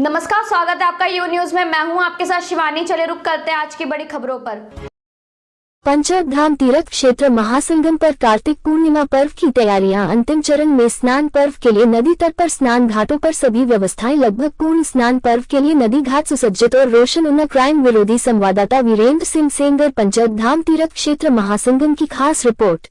नमस्कार, स्वागत है आपका यू न्यूज में। मैं हूं आपके साथ शिवानी। चले रुक करते हैं आज की बड़ी खबरों पर। पंचधाम तीर्थ क्षेत्र महासंगम पर कार्तिक पूर्णिमा पर्व की तैयारियां अंतिम चरण में। स्नान पर्व के लिए नदी तट पर स्नान घाटों पर सभी व्यवस्थाएं लगभग पूर्ण। स्नान पर्व के लिए नदी घाट सुसज्जित और रोशन। उन्ना क्राइम विरोधी संवाददाता वीरेंद्र सिंह सेंगर, पंचधाम तीर्थ क्षेत्र महासंगम की खास रिपोर्ट।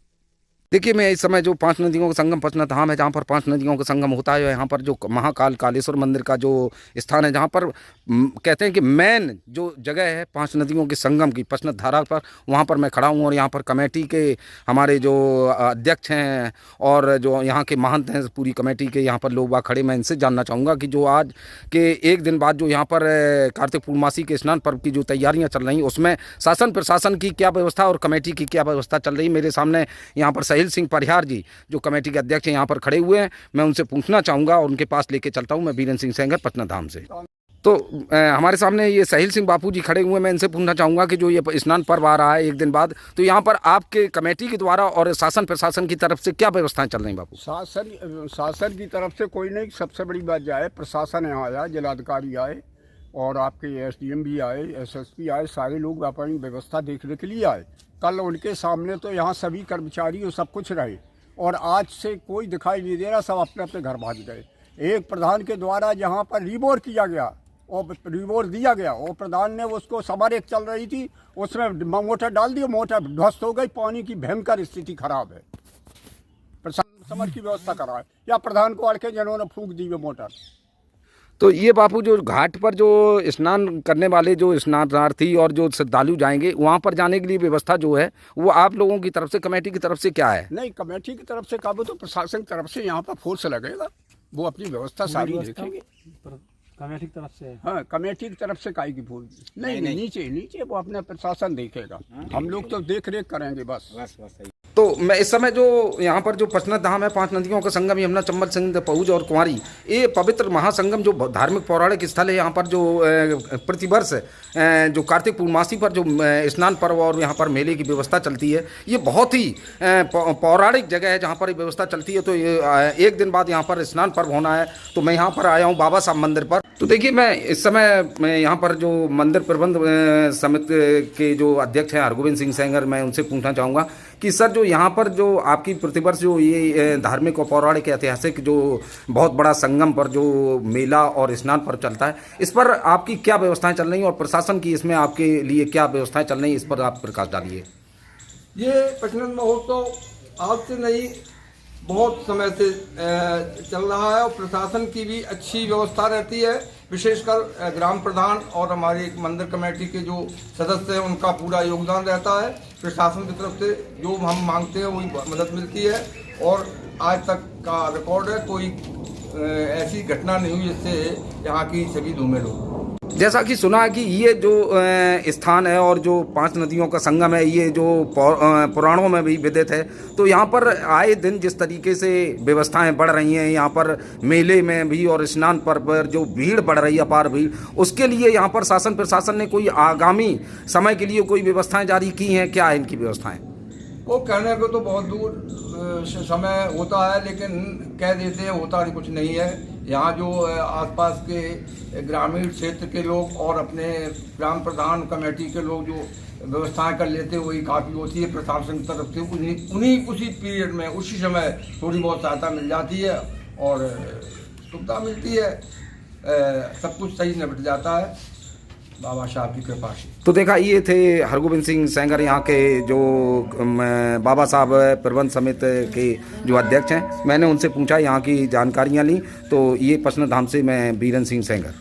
देखिए, मैं इस समय जो 5 नदियों का संगम पंचधाम है, जहाँ पर 5 नदियों का संगम होता है, यहाँ पर जो महाकाल कालेश्वर मंदिर का जो स्थान है, जहाँ पर कहते हैं कि मेन जो जगह है 5 नदियों के संगम की पंचनद धारा पर, वहाँ पर मैं खड़ा हूँ। और यहाँ पर कमेटी के हमारे जो अध्यक्ष हैं और जो यहाँ के महंत हैं, पूरी कमेटी के यहाँ पर लोग बाग खड़े। मैं इनसे जानना चाहूँगा कि जो आज के एक दिन बाद जो यहाँ पर कार्तिक पूर्णमासी के स्नान पर्व की जो तैयारियाँ चल रही, उसमें शासन प्रशासन की क्या व्यवस्था और कमेटी की क्या व्यवस्था चल रही। मेरे सामने यहाँ पर सहील सिंह परिहार जी, जो कमेटी के अध्यक्ष हैं, यहाँ पर खड़े हुए हैं। मैं उनसे पूछना चाहूँगा और उनके पास लेके चलता हूँ। मैं वीरेंद्र सिंह सेंगर, पंचधाम से। तो हमारे सामने ये सहील सिंह बापू जी खड़े हुए हैं। मैं इनसे पूछना चाहूँगा कि जो ये स्नान पर्व आ रहा है एक दिन बाद, तो यहाँ पर आपके कमेटी के द्वारा और शासन प्रशासन की तरफ से क्या व्यवस्थाएं चल रही बापू? शासन की तरफ से कोई नहीं। सबसे बड़ी बात जो है, प्रशासन यहाँ आया, जिलाधिकारी आए और आपके एसडीएम भी आए, एसएसपी आए, सारे लोग अपनी व्यवस्था देखने के लिए आए। कल उनके सामने तो यहाँ सभी कर्मचारी और सब कुछ रहे, और आज से कोई दिखाई नहीं दे रहा, सब अपने अपने घर भाग गए। एक प्रधान के द्वारा जहाँ पर रिबोर किया गया और रिबोर दिया गया, और प्रधान ने उसको समारेख चल रही थी, उसमें मोटर डाल दी, मोटर ध्वस्त हो गई। पानी की भयंकर स्थिति खराब है। प्रशासन समर की व्यवस्था करा है या प्रधान को अड़के जिन्होंने फूंक दी वो मोटर। तो ये बापू, जो घाट पर जो स्नान करने वाले जो स्नानार्थी और जो श्रद्धालु जाएंगे, वहाँ पर जाने के लिए व्यवस्था जो है वो आप लोगों की तरफ से, कमेटी की तरफ से क्या है? नहीं, कमेटी की तरफ से काबू तो प्रशासन की तरफ से यहाँ पर फोर्स लगेगा, वो अपनी व्यवस्था सारी देखेंगे। कमेटी की तरफ से? हाँ, कमेटी की तरफ से काई की भूल नहीं, नीचे वो अपना प्रशासन देखेगा। हम लोग तो देख रेख करेंगे बस। तो मैं इस समय जो यहाँ पर जो पंचनद धाम है, 5 नदियों का संगम, यमुना, चंबल, सिंध, पहुज और कुंवारी, ये पवित्र महासंगम जो धार्मिक पौराणिक स्थल है, यहाँ पर जो प्रतिवर्ष जो कार्तिक पूर्णमासी पर जो स्नान पर्व और यहाँ पर मेले की व्यवस्था चलती है, ये बहुत ही पौराणिक जगह है जहाँ पर ये व्यवस्था चलती है। तो एक दिन बाद यहाँ पर स्नान पर्व होना है, तो मैं यहाँ पर आया हूँ बाबा साहब मंदिर पर। तो देखिए, मैं इस समय मैं यहाँ पर जो मंदिर प्रबंध समिति के जो अध्यक्ष हैं हरगोविंद सिंह सेंगर, मैं उनसे पूछना चाहूँगा कि सर, जो यहाँ पर जो आपकी प्रतिवर्ष जो ये धार्मिक और पौराणिक ऐतिहासिक जो बहुत बड़ा संगम पर जो मेला और स्नान पर्व चलता है, इस पर आपकी क्या व्यवस्थाएं चल रही हैं और प्रशासन की इसमें आपके लिए क्या व्यवस्थाएं चल रही हैं, इस पर आप प्रकाश डालिए। ये पंचनद महोत्सव आज से नहीं, बहुत समय से चल रहा है और प्रशासन की भी अच्छी व्यवस्था रहती है। विशेषकर ग्राम प्रधान और हमारी मंदिर कमेटी के जो सदस्य हैं, उनका पूरा योगदान रहता है। प्रशासन की तरफ से जो हम मांगते हैं वही मदद मिलती है, और आज तक का रिकॉर्ड है, कोई ऐसी घटना नहीं हुई जिससे यहाँ की सभी धूमें लोग। जैसा कि सुना है कि ये जो स्थान है और जो 5 नदियों का संगम है, ये जो पुराणों में भी विदित है, तो यहाँ पर आए दिन जिस तरीके से व्यवस्थाएं बढ़ रही हैं, यहाँ पर मेले में भी और स्नान पर जो भीड़ बढ़ रही है, अपार भीड़, उसके लिए यहाँ पर शासन प्रशासन ने कोई आगामी समय के लिए कोई व्यवस्थाएं जारी की हैं? क्या है इनकी व्यवस्थाएं? वो कहने को तो बहुत दूर समय होता है, लेकिन कह देते हैं, होता नहीं, कुछ नहीं है। यहाँ जो आसपास के ग्रामीण क्षेत्र के लोग और अपने ग्राम प्रधान कमेटी के लोग जो व्यवस्थाएं कर लेते हैं, वही काफ़ी होती है। प्रशासन की तरफ से उसी पीरियड में, उसी समय थोड़ी बहुत सहायता मिल जाती है और सुविधा मिलती है, सब कुछ सही निपट जाता है बाबा साहब की कृपा से। तो देखा, ये थे हरगोविंद सिंह सेंगर, यहाँ के जो बाबा साहब प्रबंध समिति के जो अध्यक्ष हैं। मैंने उनसे पूछा, यहाँ की जानकारियाँ ली। तो ये पंचनद धाम से मैं वीरेंद्र सिंह सेंगर।